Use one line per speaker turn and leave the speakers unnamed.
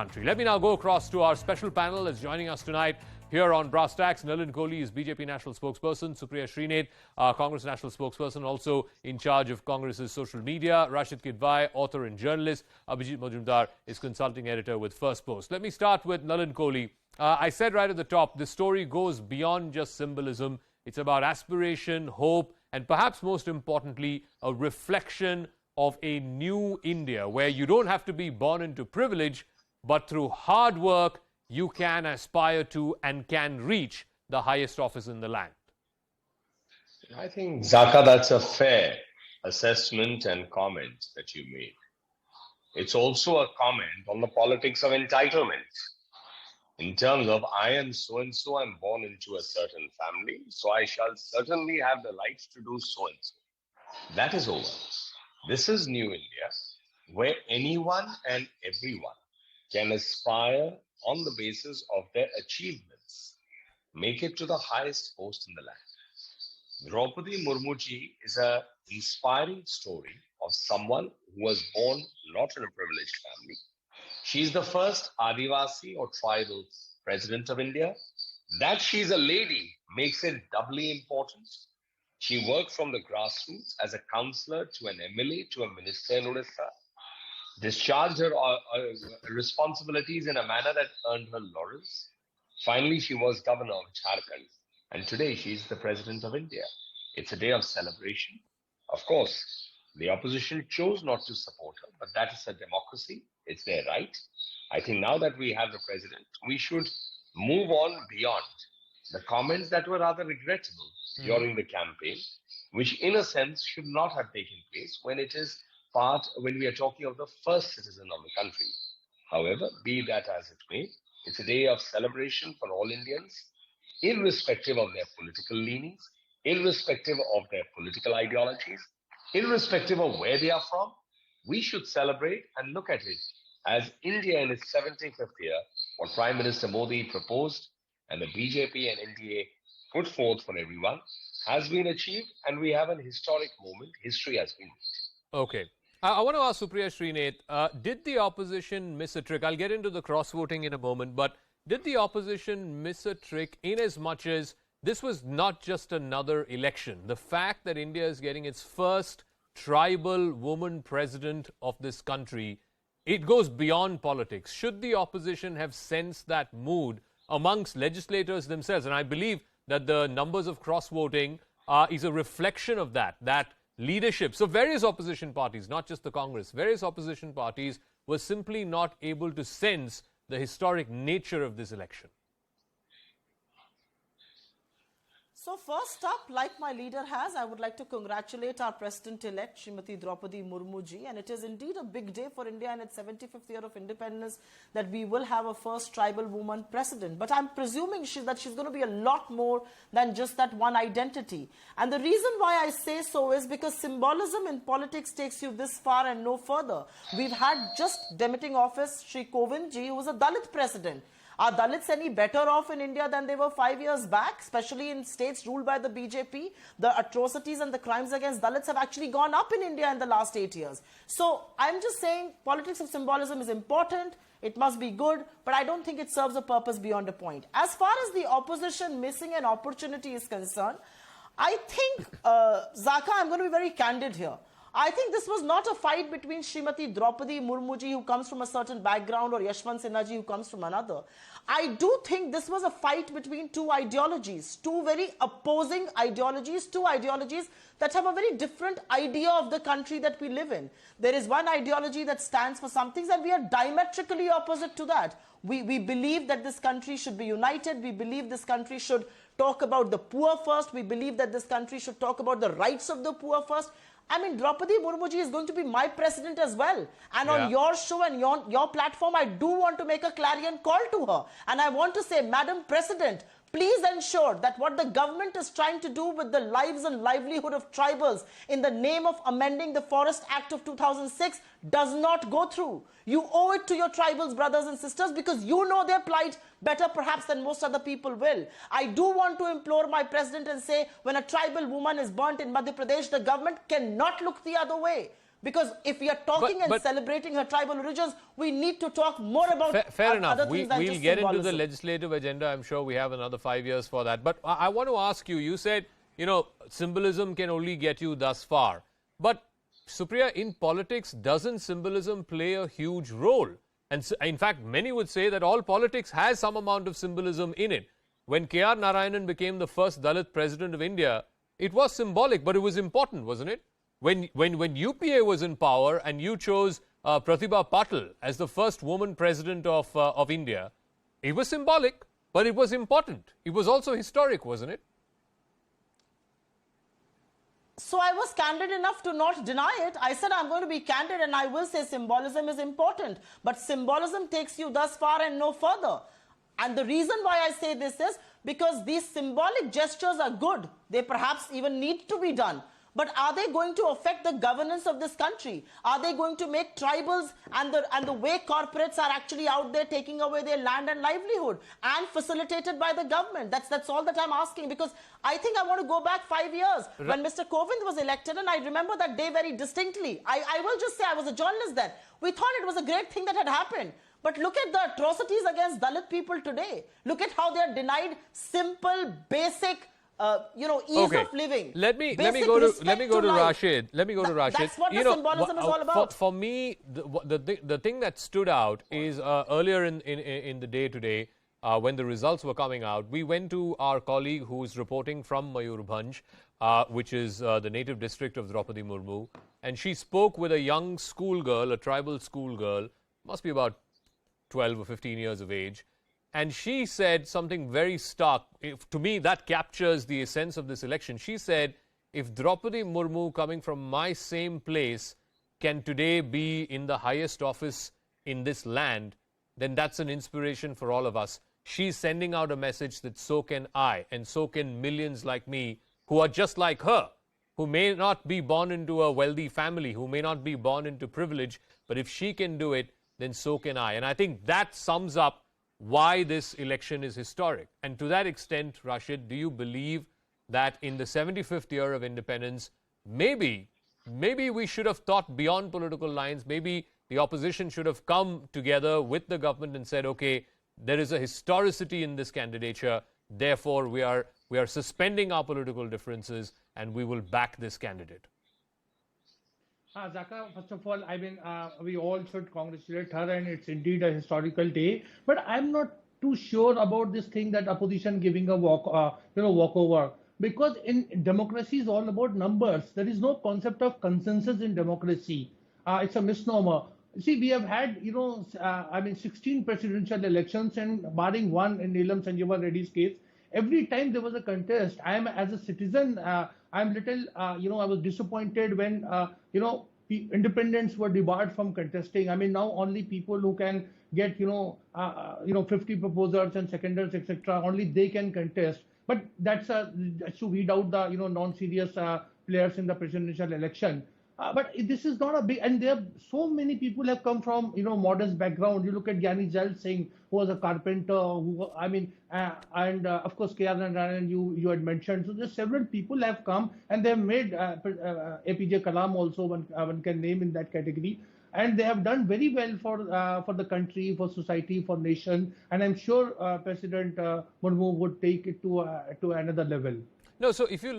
country. Let me now go across to our special panel that's joining us tonight here on Brass Tacks. Nalin Kohli is BJP National Spokesperson. Supriya Shrine, Congress National Spokesperson, also in charge of Congress's social media. Rasheed Kidwai, author and journalist. Abhijit Majumdar is consulting editor with First Post. Let me start with Nalin Kohli. I said right at the top, this story goes beyond just symbolism. It's about aspiration, hope, and perhaps most importantly, a reflection of a new India where you don't have to be born into privilege, but through hard work, you can aspire to and can reach the highest office in the land.
I think, Zaka, that's a fair assessment and comment that you made. It's also a comment on the politics of entitlement. In terms of, I am so-and-so, I'm born into a certain family, so I shall certainly have the right to do so-and-so. That is over. This is New India, where anyone and everyone can aspire on the basis of their achievements, make it to the highest post in the land. Droupadi Murmu ji is an inspiring story of someone who was born not in a privileged family. She is the first Adivasi or tribal president of India. That she's a lady makes it doubly important. She worked from the grassroots as a councillor to an MLA to a minister in Odisha, discharged her responsibilities in a manner that earned her laurels. Finally, she was governor of Jharkhand, and today she's the president of India. It's a day of celebration. Of course, the opposition chose not to support her, but that is a democracy. It's their right. I think now that we have the president, we should move on beyond the comments that were rather regrettable during the campaign, which in a sense should not have taken place when we are talking of the first citizen of the country. However, be that as it may, it's a day of celebration for all Indians, irrespective of their political leanings, irrespective of their political ideologies, irrespective of where they are from. We should celebrate and look at it as India in its 75th year, what Prime Minister Modi proposed and the BJP and NDA put forth for everyone has been achieved, and we have an historic moment. History has been made.
Okay. I want to ask Supriya Shrine, did the opposition miss a trick? I'll get into the cross-voting in a moment, but did the opposition miss a trick in as much as this was not just another election? The fact that India is getting its first tribal woman president of this country, it goes beyond politics. Should the opposition have sensed that mood amongst legislators themselves? And I believe that the numbers of cross-voting is a reflection of that leadership. So various opposition parties, not just the Congress, various opposition parties were simply not able to sense the historic nature of this election.
So first up, like my leader has, I would like to congratulate our President-elect, Srimati Droupadi Murmu ji. And it is indeed a big day for India in its 75th year of independence that we will have a first tribal woman president. But I'm presuming that she's going to be a lot more than just that one identity. And the reason why I say so is because symbolism in politics takes you this far and no further. We've had just demitting office Sri Kovind ji, who was a Dalit president. Are Dalits any better off in India than they were 5 years back, especially in states ruled by the BJP? The atrocities and the crimes against Dalits have actually gone up in India in the last 8 years. So I'm just saying politics of symbolism is important. It must be good, but I don't think it serves a purpose beyond a point. As far as the opposition missing an opportunity is concerned, I think, Zaka, I'm going to be very candid here. I think this was not a fight between Srimati Droupadi Murmu ji, who comes from a certain background, or Yashwant Sinha ji, who comes from another. I do think this was a fight between two ideologies, two very opposing ideologies, two ideologies that have a very different idea of the country that we live in. There is one ideology that stands for some things, and we are diametrically opposite to that. We believe that this country should be united. We believe this country should talk about the poor first. We believe that this country should talk about the rights of the poor first. I mean, Droupadi Murmu ji is going to be my president as well. And on your show and your platform, I do want to make a clarion call to her. And I want to say, Madam President, please ensure that what the government is trying to do with the lives and livelihood of tribals in the name of amending the Forest Act of 2006 does not go through. You owe it to your tribals, brothers and sisters, because you know their plight better perhaps than most other people will. I do want to implore my president and say, when a tribal woman is burnt in Madhya Pradesh, the government cannot look the other way. Because if we are talking and celebrating her tribal origins, we need to talk more about
fair enough.
other things than
We'll
just
get into the
symbolism.
legislative agenda. I'm sure we have another 5 years for that. But I want to ask you, you said, you know, symbolism can only get you thus far. But Supriya, in politics, doesn't symbolism play a huge role? And in fact, many would say that all politics has some amount of symbolism in it. When K.R. Narayanan became the first Dalit president of India, it was symbolic, but it was important, wasn't it? When UPA was in power and you chose Pratibha Patil as the first woman president of India, it was symbolic, but it was important. It was also historic, wasn't it?
So I was candid enough to not deny it. I said I'm going to be candid and I will say symbolism is important. But symbolism takes you thus far and no further. And the reason why I say this is because these symbolic gestures are good. They perhaps even need to be done. But are they going to affect the governance of this country? Are they going to make tribals and the way corporates are actually out there taking away their land and livelihood and facilitated by the government? That's all that I'm asking, because I think I want to go back 5 years when Mr. Kovind was elected, and I remember that day very distinctly. I will just say I was a journalist then. We thought it was a great thing that had happened. But look at the atrocities against Dalit people today. Look at how they are denied simple, basic ease of living.
Let me go to Rasheed.
That's what the symbolism is all about.
For me, the thing that stood out is earlier in the day today, when the results were coming out, we went to our colleague who is reporting from Mayurbhanj, which is the native district of Droupadi Murmu, and she spoke with a young schoolgirl, a tribal schoolgirl, must be about 12 or 15 years of age. And she said something very stark. To me, that captures the essence of this election. She said, if Droupadi Murmu, coming from my same place, can today be in the highest office in this land, then that's an inspiration for all of us. She's sending out a message that so can I, and so can millions like me, who are just like her, who may not be born into a wealthy family, who may not be born into privilege, but if she can do it, then so can I. And I think that sums up why this election is historic. And to that extent, Rasheed, do you believe that in the 75th year of independence, maybe we should have thought beyond political lines, maybe the opposition should have come together with the government and said, okay, there is a historicity in this candidature, therefore we are suspending our political differences and we will back this candidate?
Zaka, first of all, I mean, we all should congratulate her, and it's indeed a historical day. But I'm not too sure about this thing that opposition giving a walkover, because in democracy is all about numbers. There is no concept of consensus in democracy. It's a misnomer. See, we have had 16 presidential elections, and barring one in Neelam Sanjeeva Reddy's case, every time there was a contest. I am, as a citizen, I'm little, I was disappointed when, independents were debarred from contesting. I mean, now only people who can get, 50 proposals and seconders, etc., only they can contest. But that's to weed out the, non-serious players in the presidential election. But this is not a big, and there so many people have come from, modest background. You look at Gyani Jal Singh, who was a carpenter, of course, K.R. Narayanan, you had mentioned. So there's several people have come, and they have made APJ Kalam also, one can name in that category. And they have done very well for the country, for society, for nation. And I'm sure President Murmu would take it to another level.
No, so if you